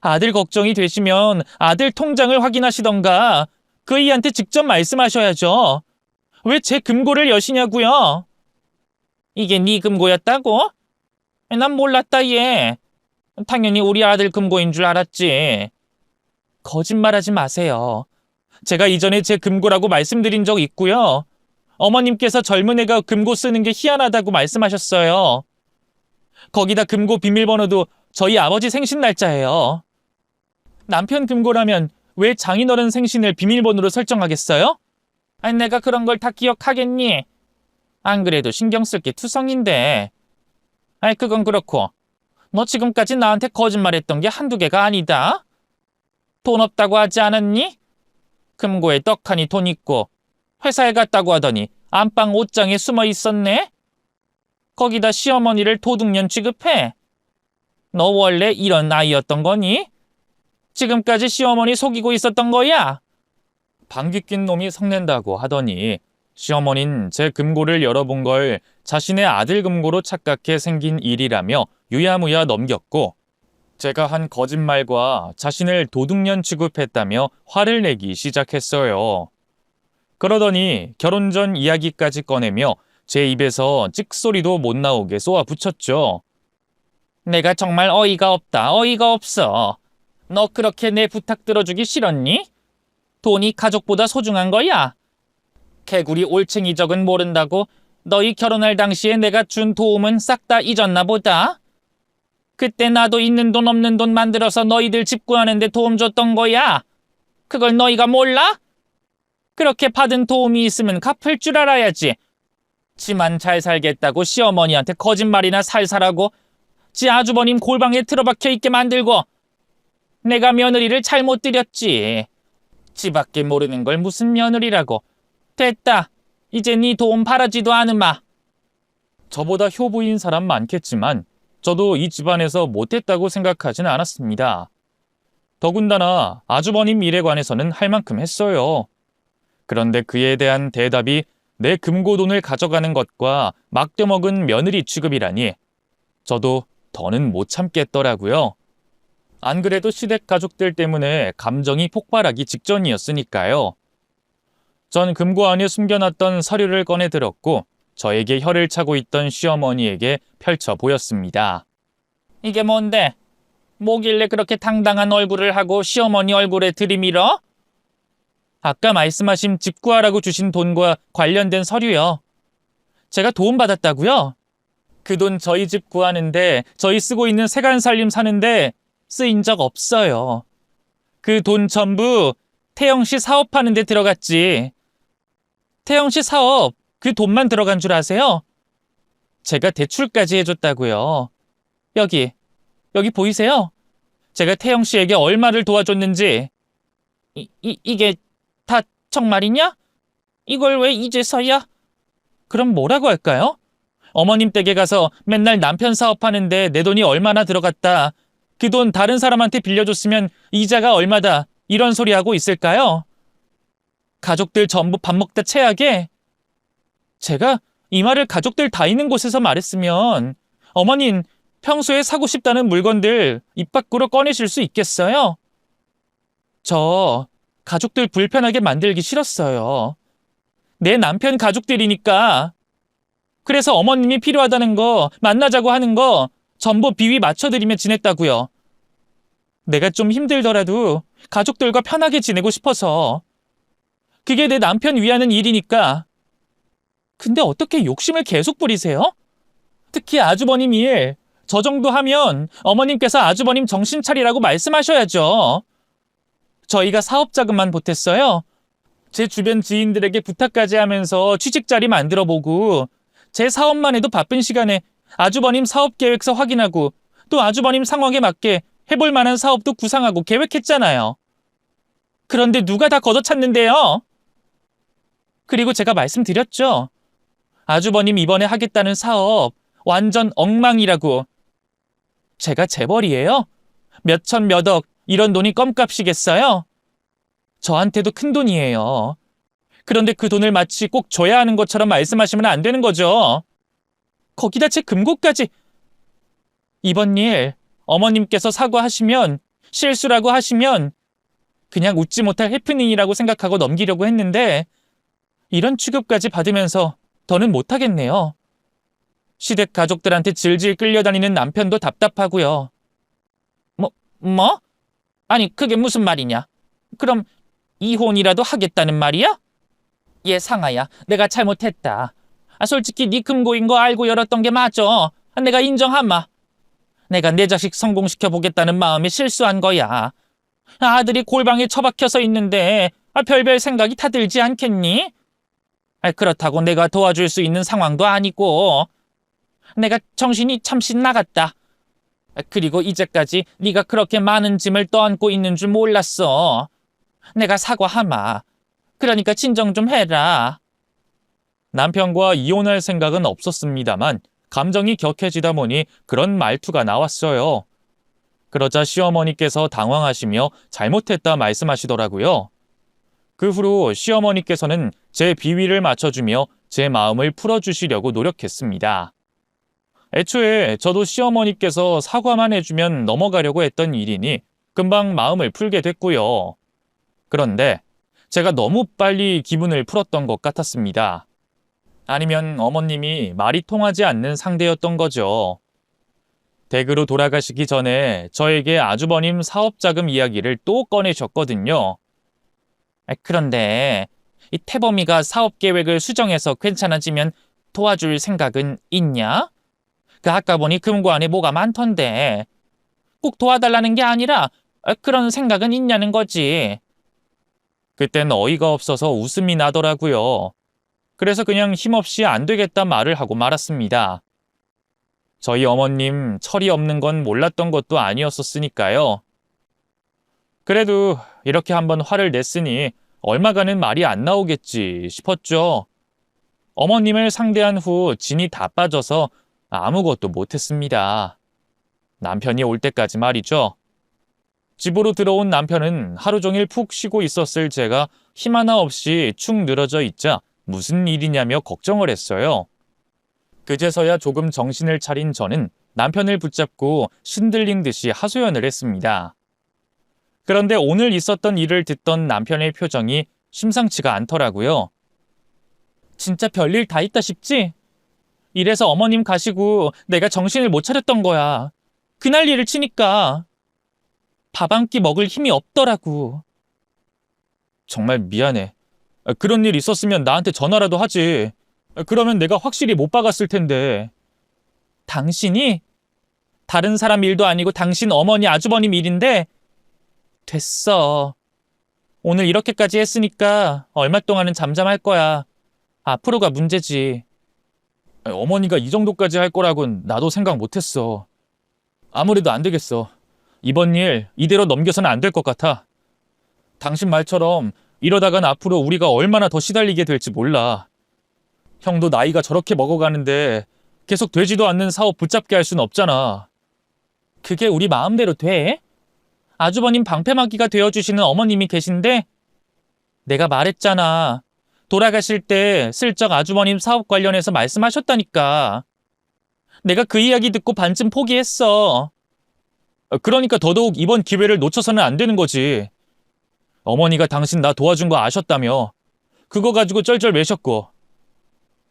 아들 걱정이 되시면 아들 통장을 확인하시던가 그 이한테 직접 말씀하셔야죠. 왜 제 금고를 여시냐고요? 이게 네 금고였다고? 난 몰랐다 얘. 당연히 우리 아들 금고인 줄 알았지. 거짓말하지 마세요. 제가 이전에 제 금고라고 말씀드린 적 있고요. 어머님께서 젊은 애가 금고 쓰는 게 희한하다고 말씀하셨어요. 거기다 금고 비밀번호도 저희 아버지 생신 날짜예요. 남편 금고라면 왜 장인어른 생신을 비밀번호로 설정하겠어요? 아니 내가 그런 걸 다 기억하겠니? 안 그래도 신경 쓸 게 투성인데. 아이 그건 그렇고 너 지금까지 나한테 거짓말했던 게 한두 개가 아니다. 돈 없다고 하지 않았니? 금고에 떡하니 돈 있고 회사에 갔다고 하더니 안방 옷장에 숨어 있었네? 거기다 시어머니를 도둑년 취급해? 너 원래 이런 아이였던 거니? 지금까지 시어머니 속이고 있었던 거야? 방귀 낀 놈이 성낸다고 하더니 시어머니는 제 금고를 열어본 걸 자신의 아들 금고로 착각해 생긴 일이라며 유야무야 넘겼고 제가 한 거짓말과 자신을 도둑년 취급했다며 화를 내기 시작했어요. 그러더니 결혼 전 이야기까지 꺼내며 제 입에서 찍소리도 못 나오게 쏘아붙였죠. 내가 정말 어이가 없다. 어이가 없어. 너 그렇게 내 부탁 들어주기 싫었니? 돈이 가족보다 소중한 거야. 개구리 올챙이 적은 모른다고 너희 결혼할 당시에 내가 준 도움은 싹 다 잊었나 보다. 그때 나도 있는 돈 없는 돈 만들어서 너희들 집 구하는데 도움 줬던 거야. 그걸 너희가 몰라? 그렇게 받은 도움이 있으면 갚을 줄 알아야지. 지만 잘 살겠다고 시어머니한테 거짓말이나 살살하고 지 아주버님 골방에 틀어박혀 있게 만들고 내가 며느리를 잘못 들였지. 지밖에 모르는 걸 무슨 며느리라고. 됐다. 이제 네 도움 바라지도 않으마. 저보다 효부인 사람 많겠지만 저도 이 집안에서 못했다고 생각하진 않았습니다. 더군다나 아주버님 일에 관해서는 할 만큼 했어요. 그런데 그에 대한 대답이 내 금고돈을 가져가는 것과 막대먹은 며느리 취급이라니 저도 더는 못 참겠더라고요. 안 그래도 시댁 가족들 때문에 감정이 폭발하기 직전이었으니까요. 전 금고 안에 숨겨놨던 서류를 꺼내 들었고 저에게 혀를 차고 있던 시어머니에게 펼쳐 보였습니다. 이게 뭔데? 뭐길래 그렇게 당당한 얼굴을 하고 시어머니 얼굴에 들이밀어? 아까 말씀하신 집 구하라고 주신 돈과 관련된 서류요. 제가 도움받았다고요? 그 돈 저희 집 구하는데 저희 쓰고 있는 세간살림 사는데 쓰인 적 없어요. 그 돈 전부 태영 씨 사업하는 데 들어갔지. 태영 씨 사업 그 돈만 들어간 줄 아세요? 제가 대출까지 해줬다고요. 여기 보이세요? 제가 태영 씨에게 얼마를 도와줬는지. 이게 다 정말이냐? 이걸 왜 이제서야? 그럼 뭐라고 할까요? 어머님 댁에 가서 맨날 남편 사업하는데 내 돈이 얼마나 들어갔다. 그 돈 다른 사람한테 빌려줬으면 이자가 얼마다. 이런 소리 하고 있을까요? 가족들 전부 밥 먹다 체하게? 제가 이 말을 가족들 다 있는 곳에서 말했으면 어머닌 평소에 사고 싶다는 물건들 입 밖으로 꺼내실 수 있겠어요? 저 가족들 불편하게 만들기 싫었어요. 내 남편 가족들이니까. 그래서 어머님이 필요하다는 거, 만나자고 하는 거 전부 비위 맞춰드리며 지냈다고요. 내가 좀 힘들더라도 가족들과 편하게 지내고 싶어서. 그게 내 남편 위하는 일이니까. 근데 어떻게 욕심을 계속 부리세요? 특히 아주버님 일, 저 정도 하면 어머님께서 아주버님 정신 차리라고 말씀하셔야죠. 저희가 사업 자금만 보탰어요. 제 주변 지인들에게 부탁까지 하면서 취직 자리 만들어보고 제 사업만 해도 바쁜 시간에 아주버님 사업 계획서 확인하고 또 아주버님 상황에 맞게 해볼 만한 사업도 구상하고 계획했잖아요. 그런데 누가 다 걷어찼는데요? 그리고 제가 말씀드렸죠. 아주버님 이번에 하겠다는 사업 완전 엉망이라고. 제가 재벌이에요? 몇천 몇억 이런 돈이 껌값이겠어요? 저한테도 큰 돈이에요. 그런데 그 돈을 마치 꼭 줘야 하는 것처럼 말씀하시면 안 되는 거죠. 거기다 제 금고까지. 이번 일 어머님께서 사과하시면, 실수라고 하시면 그냥 웃지 못할 해프닝이라고 생각하고 넘기려고 했는데 이런 취급까지 받으면서 더는 못하겠네요. 시댁 가족들한테 질질 끌려다니는 남편도 답답하고요. 뭐? 아니 그게 무슨 말이냐? 그럼 이혼이라도 하겠다는 말이야? 얘 상아야, 내가 잘못했다. 솔직히 네 금고인 거 알고 열었던 게 맞아. 내가 인정하마. 내가 내 자식 성공시켜보겠다는 마음에 실수한 거야. 아들이 골방에 처박혀서 있는데 별별 생각이 다 들지 않겠니? 그렇다고 내가 도와줄 수 있는 상황도 아니고. 내가 정신이 참신 나갔다. 그리고 이제까지 네가 그렇게 많은 짐을 떠안고 있는 줄 몰랐어. 내가 사과하마. 그러니까 진정 좀 해라. 남편과 이혼할 생각은 없었습니다만 감정이 격해지다 보니 그런 말투가 나왔어요. 그러자 시어머니께서 당황하시며 잘못했다 말씀하시더라고요. 그 후로 시어머니께서는 제 비위를 맞춰주며 제 마음을 풀어주시려고 노력했습니다. 애초에 저도 시어머니께서 사과만 해주면 넘어가려고 했던 일이니 금방 마음을 풀게 됐고요. 그런데 제가 너무 빨리 기분을 풀었던 것 같았습니다. 아니면 어머님이 말이 통하지 않는 상대였던 거죠. 댁으로 돌아가시기 전에 저에게 아주버님 사업자금 이야기를 또 꺼내셨거든요. 그런데 이 태범이가 사업 계획을 수정해서 괜찮아지면 도와줄 생각은 있냐? 아까 보니 금고 안에 뭐가 많던데. 꼭 도와달라는 게 아니라 그런 생각은 있냐는 거지. 그땐 어이가 없어서 웃음이 나더라고요. 그래서 그냥 힘없이 안 되겠다 말을 하고 말았습니다. 저희 어머님 철이 없는 건 몰랐던 것도 아니었었으니까요. 그래도 이렇게 한번 화를 냈으니 얼마간은 말이 안 나오겠지 싶었죠. 어머님을 상대한 후 진이 다 빠져서 아무것도 못했습니다. 남편이 올 때까지 말이죠. 집으로 들어온 남편은 하루 종일 푹 쉬고 있었을 제가 힘 하나 없이 축 늘어져 있자 무슨 일이냐며 걱정을 했어요. 그제서야 조금 정신을 차린 저는 남편을 붙잡고 신들린 듯이 하소연을 했습니다. 그런데 오늘 있었던 일을 듣던 남편의 표정이 심상치가 않더라고요. 진짜 별일 다 있다 싶지? 이래서 어머님 가시고 내가 정신을 못 차렸던 거야. 그날 일을 치니까 밥 한 끼 먹을 힘이 없더라고. 정말 미안해. 그런 일 있었으면 나한테 전화라도 하지. 그러면 내가 확실히 못 박았을 텐데. 당신이? 다른 사람 일도 아니고 당신 어머니 아주버님 일인데. 됐어. 오늘 이렇게까지 했으니까 얼마 동안은 잠잠할 거야. 앞으로가 문제지. 어머니가 이 정도까지 할 거라곤 나도 생각 못했어. 아무래도 안 되겠어. 이번 일 이대로 넘겨서는 안 될 것 같아. 당신 말처럼 이러다간 앞으로 우리가 얼마나 더 시달리게 될지 몰라. 형도 나이가 저렇게 먹어가는데 계속 되지도 않는 사업 붙잡게 할 순 없잖아. 그게 우리 마음대로 돼? 아주버님 방패막이가 되어주시는 어머님이 계신데? 내가 말했잖아. 돌아가실 때 슬쩍 아주버님 사업 관련해서 말씀하셨다니까. 내가 그 이야기 듣고 반쯤 포기했어. 그러니까 더더욱 이번 기회를 놓쳐서는 안 되는 거지. 어머니가 당신 나 도와준 거 아셨다며. 그거 가지고 쩔쩔 매셨고.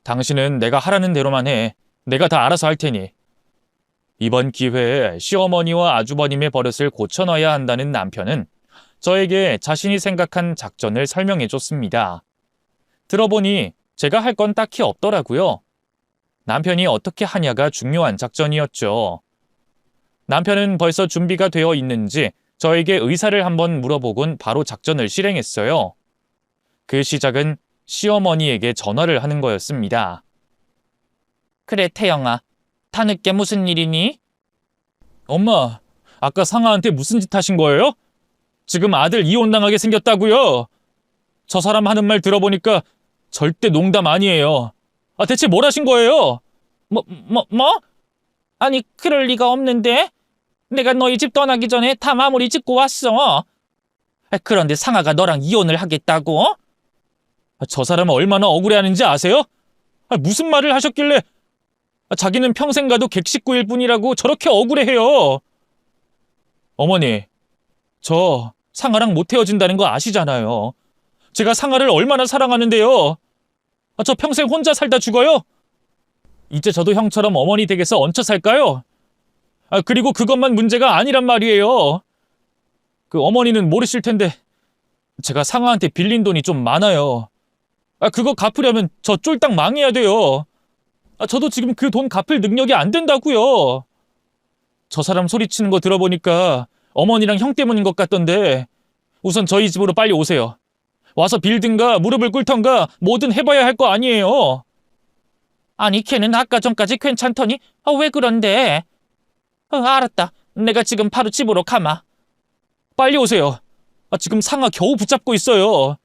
당신은 내가 하라는 대로만 해. 내가 다 알아서 할 테니. 이번 기회에 시어머니와 아주버님의 버릇을 고쳐놔야 한다는 남편은 저에게 자신이 생각한 작전을 설명해 줬습니다. 들어보니 제가 할 건 딱히 없더라고요. 남편이 어떻게 하냐가 중요한 작전이었죠. 남편은 벌써 준비가 되어 있는지 저에게 의사를 한번 물어보곤 바로 작전을 실행했어요. 그 시작은 시어머니에게 전화를 하는 거였습니다. 그래, 태영아. 다 늦게 무슨 일이니? 엄마, 아까 상아한테 무슨 짓 하신 거예요? 지금 아들 이혼당하게 생겼다고요? 저 사람 하는 말 들어보니까 절대 농담 아니에요. 대체 뭘 하신 거예요? 뭐? 아니, 그럴 리가 없는데? 내가 너희 집 떠나기 전에 다 마무리 짓고 왔어. 그런데 상아가 너랑 이혼을 하겠다고? 저 사람은 얼마나 억울해하는지 아세요? 무슨 말을 하셨길래 자기는 평생 가도 객식구일 뿐이라고 저렇게 억울해해요. 어머니, 저 상아랑 못 헤어진다는 거 아시잖아요. 제가 상아를 얼마나 사랑하는데요. 저 평생 혼자 살다 죽어요? 이제 저도 형처럼 어머니 댁에서 얹혀 살까요? 그리고 그것만 문제가 아니란 말이에요. 그 어머니는 모르실 텐데 제가 상아한테 빌린 돈이 좀 많아요. 그거 갚으려면 저 쫄딱 망해야 돼요. 저도 지금 그 돈 갚을 능력이 안 된다고요. 저 사람 소리치는 거 들어보니까 어머니랑 형 때문인 것 같던데 우선 저희 집으로 빨리 오세요. 와서 빌든가 무릎을 꿇던가 뭐든 해봐야 할 거 아니에요. 아니, 걔는 아까 전까지 괜찮더니 왜 그런데? 알았다. 내가 지금 바로 집으로 가마. 빨리 오세요. 지금 상아 겨우 붙잡고 있어요.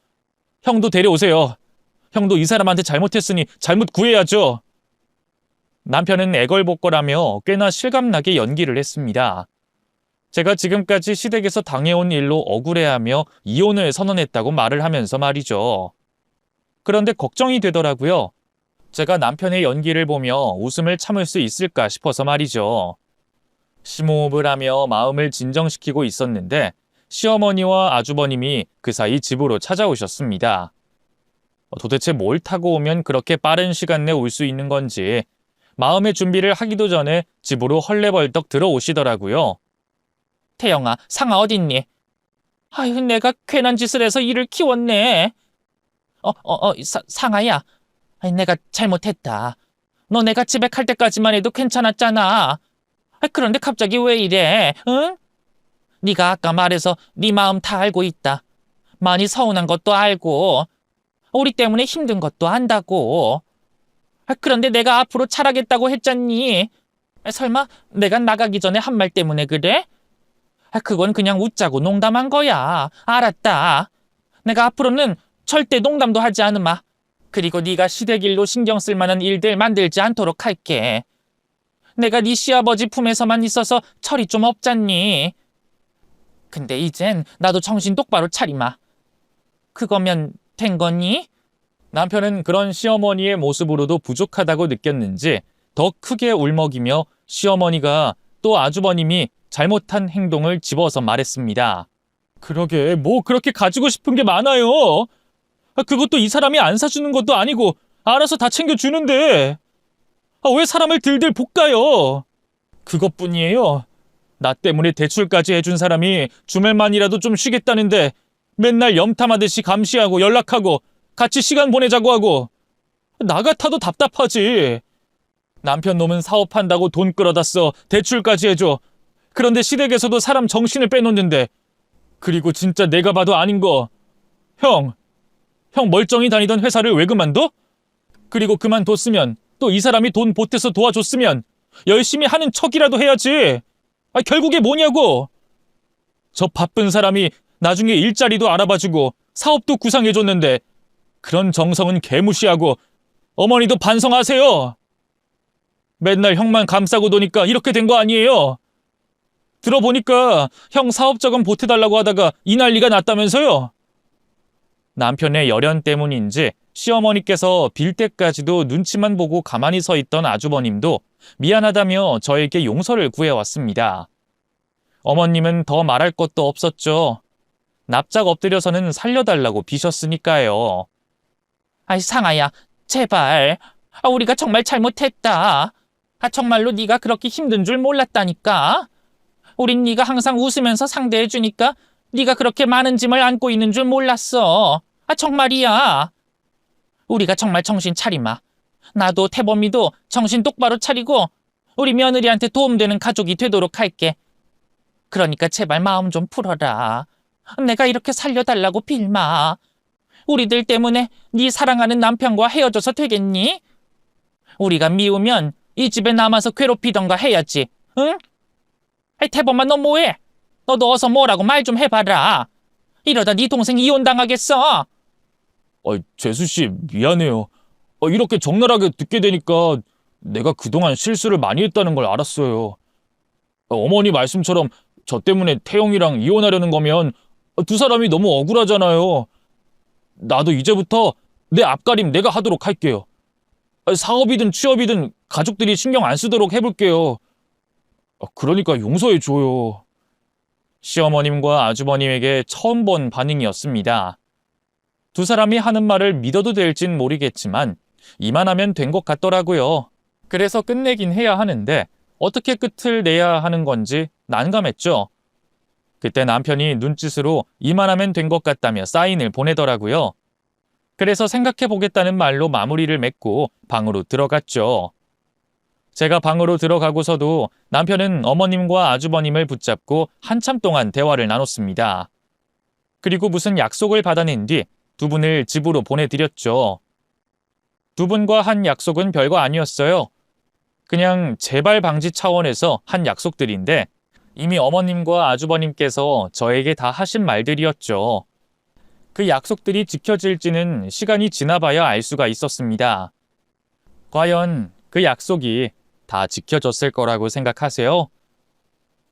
형도 데려오세요. 형도 이 사람한테 잘못했으니 잘못 구해야죠. 남편은 애걸복걸하며 꽤나 실감나게 연기를 했습니다. 제가 지금까지 시댁에서 당해온 일로 억울해하며 이혼을 선언했다고 말을 하면서 말이죠. 그런데 걱정이 되더라고요. 제가 남편의 연기를 보며 웃음을 참을 수 있을까 싶어서 말이죠. 심호흡을 하며 마음을 진정시키고 있었는데 시어머니와 아주버님이 그 사이 집으로 찾아오셨습니다. 도대체 뭘 타고 오면 그렇게 빠른 시간 내 올 수 있는 건지 마음의 준비를 하기도 전에 집으로 헐레벌떡 들어오시더라고요. 태영아, 상아 어딨니? 아유, 내가 괜한 짓을 해서 이를 키웠네. 상아야. 내가 잘못했다. 너 내가 집에 갈 때까지만 해도 괜찮았잖아. 그런데 갑자기 왜 이래? 응? 네가 아까 말해서 네 마음 다 알고 있다. 많이 서운한 것도 알고 우리 때문에 힘든 것도 안다고. 그런데 내가 앞으로 잘하겠다고 했잖니. 설마 내가 나가기 전에 한 말 때문에 그래? 그건 그냥 웃자고 농담한 거야. 알았다. 내가 앞으로는 절대 농담도 하지 않으마. 그리고 네가 시댁 일로 신경 쓸 만한 일들 만들지 않도록 할게. 내가 네 시아버지 품에서만 있어서 철이 좀 없잖니. 근데 이젠 나도 정신 똑바로 차리마. 그거면 된 거니? 남편은 그런 시어머니의 모습으로도 부족하다고 느꼈는지 더 크게 울먹이며 시어머니가 또 아주버님이 잘못한 행동을 집어서 말했습니다. 그러게 뭐 그렇게 가지고 싶은 게 많아요. 그것도 이 사람이 안 사주는 것도 아니고 알아서 다 챙겨주는데 왜 사람을 들들 볶아요? 그것뿐이에요. 나 때문에 대출까지 해준 사람이 주말만이라도 좀 쉬겠다는데 맨날 염탐하듯이 감시하고 연락하고 같이 시간 보내자고 하고 나 같아도 답답하지. 남편 놈은 사업한다고 돈 끌어다 써 대출까지 해줘. 그런데 시댁에서도 사람 정신을 빼놓는데. 그리고 진짜 내가 봐도 아닌 거. 형 멀쩡히 다니던 회사를 왜 그만둬? 그리고 그만뒀으면 또 이 사람이 돈 보태서 도와줬으면 열심히 하는 척이라도 해야지. 결국에 뭐냐고. 저 바쁜 사람이 나중에 일자리도 알아봐주고 사업도 구상해줬는데 그런 정성은 개무시하고 어머니도 반성하세요. 맨날 형만 감싸고 도니까 이렇게 된 거 아니에요. 들어보니까 형 사업자금 보태달라고 하다가 이 난리가 났다면서요. 남편의 열연 때문인지 시어머니께서 빌 때까지도 눈치만 보고 가만히 서 있던 아주버님도 미안하다며 저에게 용서를 구해왔습니다. 어머님은 더 말할 것도 없었죠. 납작 엎드려서는 살려달라고 비셨으니까요. 상아야, 제발. 우리가 정말 잘못했다. 정말로 네가 그렇게 힘든 줄 몰랐다니까. 우린 네가 항상 웃으면서 상대해주니까 네가 그렇게 많은 짐을 안고 있는 줄 몰랐어. 정말이야. 우리가 정말 정신 차리마. 나도 태범이도 정신 똑바로 차리고 우리 며느리한테 도움되는 가족이 되도록 할게. 그러니까 제발 마음 좀 풀어라. 내가 이렇게 살려달라고 빌마. 우리들 때문에 네 사랑하는 남편과 헤어져서 되겠니? 우리가 미우면 이 집에 남아서 괴롭히던가 해야지. 응? 태범아, 너 뭐해? 너도 어서 뭐라고 말 좀 해봐라. 이러다 네 동생 이혼당하겠어. 재수씨 미안해요. 이렇게 적나라하게 듣게 되니까 내가 그동안 실수를 많이 했다는 걸 알았어요. 어머니 말씀처럼 저 때문에 태영이랑 이혼하려는 거면 두 사람이 너무 억울하잖아요. 나도 이제부터 내 앞가림 내가 하도록 할게요. 사업이든 취업이든 가족들이 신경 안 쓰도록 해볼게요. 그러니까 용서해줘요. 시어머님과 아주버님에게 처음 본 반응이었습니다. 두 사람이 하는 말을 믿어도 될진 모르겠지만 이만하면 된 것 같더라고요. 그래서 끝내긴 해야 하는데 어떻게 끝을 내야 하는 건지 난감했죠. 그때 남편이 눈짓으로 이만하면 된 것 같다며 사인을 보내더라고요. 그래서 생각해보겠다는 말로 마무리를 맺고 방으로 들어갔죠. 제가 방으로 들어가고서도 남편은 어머님과 아주버님을 붙잡고 한참 동안 대화를 나눴습니다. 그리고 무슨 약속을 받아낸 뒤 두 분을 집으로 보내드렸죠. 두 분과 한 약속은 별거 아니었어요. 그냥 재발 방지 차원에서 한 약속들인데 이미 어머님과 아주버님께서 저에게 다 하신 말들이었죠. 그 약속들이 지켜질지는 시간이 지나봐야 알 수가 있었습니다. 과연 그 약속이 다 지켜졌을 거라고 생각하세요?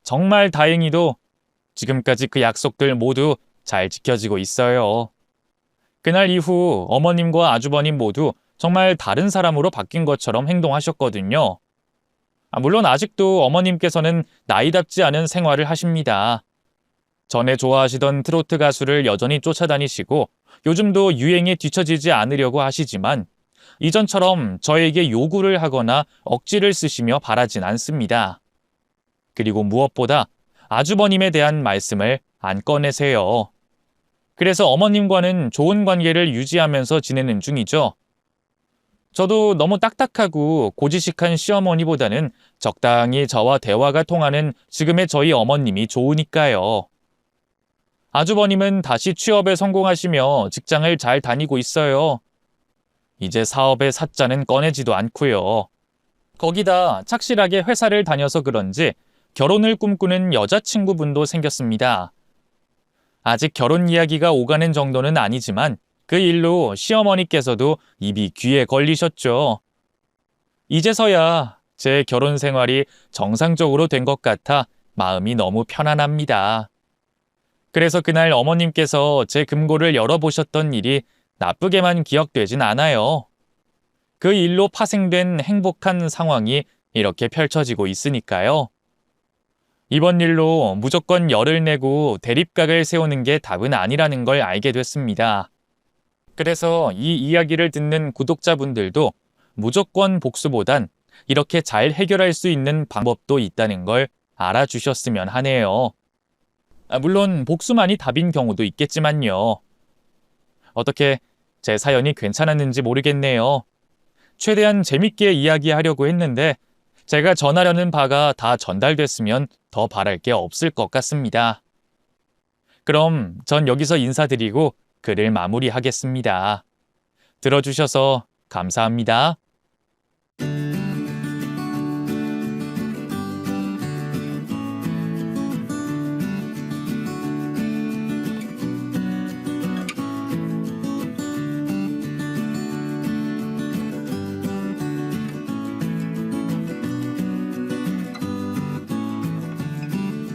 정말 다행히도 지금까지 그 약속들 모두 잘 지켜지고 있어요. 그날 이후 어머님과 아주버님 모두 정말 다른 사람으로 바뀐 것처럼 행동하셨거든요. 물론 아직도 어머님께서는 나이답지 않은 생활을 하십니다. 전에 좋아하시던 트로트 가수를 여전히 쫓아다니시고 요즘도 유행에 뒤처지지 않으려고 하시지만 이전처럼 저에게 요구를 하거나 억지를 쓰시며 바라진 않습니다. 그리고 무엇보다 아주버님에 대한 말씀을 안 꺼내세요. 그래서 어머님과는 좋은 관계를 유지하면서 지내는 중이죠. 저도 너무 딱딱하고 고지식한 시어머니보다는 적당히 저와 대화가 통하는 지금의 저희 어머님이 좋으니까요. 아주버님은 다시 취업에 성공하시며 직장을 잘 다니고 있어요. 이제 사업의 사자는 꺼내지도 않고요. 거기다 착실하게 회사를 다녀서 그런지 결혼을 꿈꾸는 여자친구분도 생겼습니다. 아직 결혼 이야기가 오가는 정도는 아니지만 그 일로 시어머니께서도 입이 귀에 걸리셨죠. 이제서야 제 결혼 생활이 정상적으로 된 것 같아 마음이 너무 편안합니다. 그래서 그날 어머님께서 제 금고를 열어보셨던 일이 나쁘게만 기억되진 않아요. 그 일로 파생된 행복한 상황이 이렇게 펼쳐지고 있으니까요. 이번 일로 무조건 열을 내고 대립각을 세우는 게 답은 아니라는 걸 알게 됐습니다. 그래서 이 이야기를 듣는 구독자분들도 무조건 복수보단 이렇게 잘 해결할 수 있는 방법도 있다는 걸 알아주셨으면 하네요. 물론 복수만이 답인 경우도 있겠지만요. 어떻게 제 사연이 괜찮았는지 모르겠네요. 최대한 재밌게 이야기하려고 했는데 제가 전하려는 바가 다 전달됐으면 더 바랄 게 없을 것 같습니다. 그럼 전 여기서 인사드리고 글을 마무리하겠습니다. 들어주셔서 감사합니다.